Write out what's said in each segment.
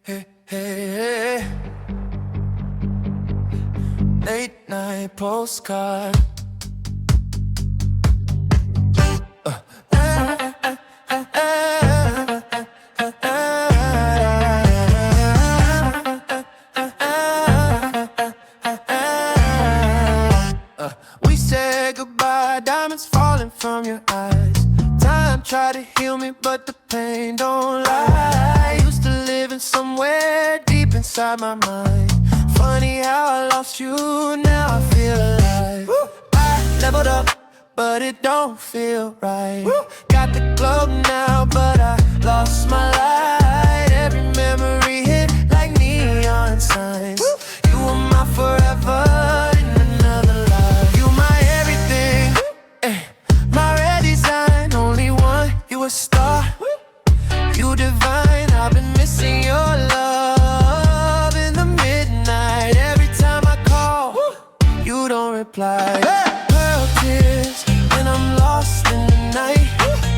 hey, hey. Late night postcard. We said goodbye, diamonds falling from your eyes. Time tried to heal me, but the pain don't lie. Used to live in somewhere deep inside my mind. Funny how I lost you, now I feel alive. I leveled up, but it don't feel right. Got the glow now, but I lost my light. Every memory hit like neon signs. You were my forever in another life. You my everything, my red design. Only one, you a star, you divine. I've been missing your love in the midnight. Every time I call, you don't reply. Pearl tears when I'm lost in the night.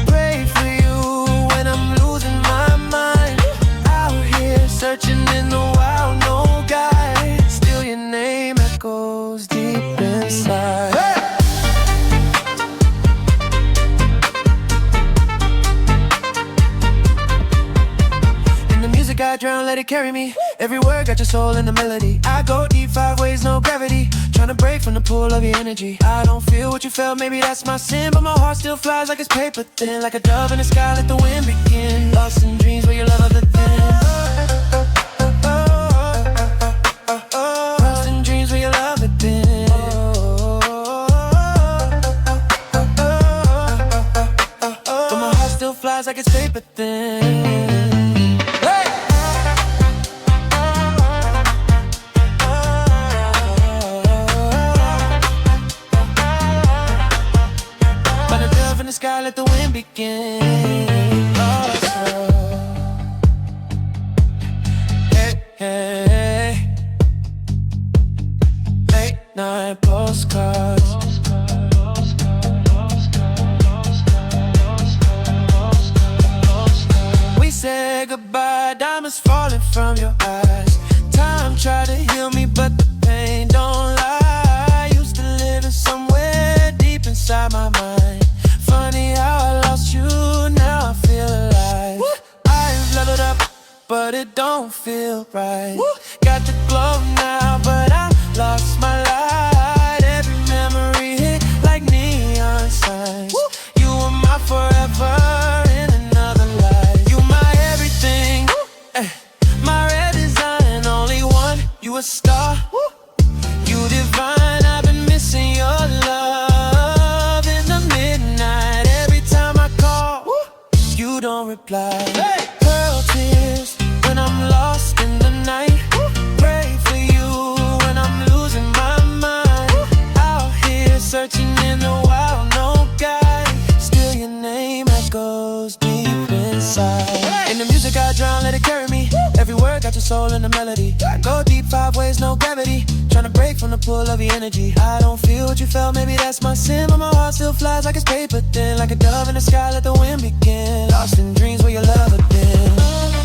Pray for you when I'm losing my mind. Out here searching in the wild, no guide. Still your name echoes deep inside. I drown, let it carry me. Every word got your soul in the melody. I go deep, 5 ways, no gravity. Tryna break from the pull of your energy. I don't feel what you felt, maybe that's my sin. But my heart still flies like it's paper thin. Like a dove in the sky, let the wind begin. Lost in dreams where your love of the thin. Lost in dreams where your love had been. But my heart still flies like it's paper thin. Sky, let the wind begin. Lost hey, hey. Late night postcards. We said goodbye, diamonds falling from your eyes. Time tried to heal me, but the pain don't lie. Used to live in somewhere deep inside my mind. Funny how I lost you, now I feel alive. I've leveled up, but it don't feel right. Got the glow now, but I lost my light. Every memory hit like neon signs. You were my forever in another life. You my everything, my red design. Only one, you a star, you divine. I've been missing your love. You don't reply. Pearl tears when I'm lost in the night. Pray for you when I'm losing my mind. Out here searching in the wild, no guide. Still your name echoes deep inside. In the music I drown, let it carry me. Every word got your soul in the melody. I go deep, 5 ways, no gravity. Tryna break from the pull of your energy. I don't feel what you felt, maybe that's my sin. But my heart still flies like it's paper thin. Like a dove in the sky, let the wind begin. Lost in dreams where your love had been.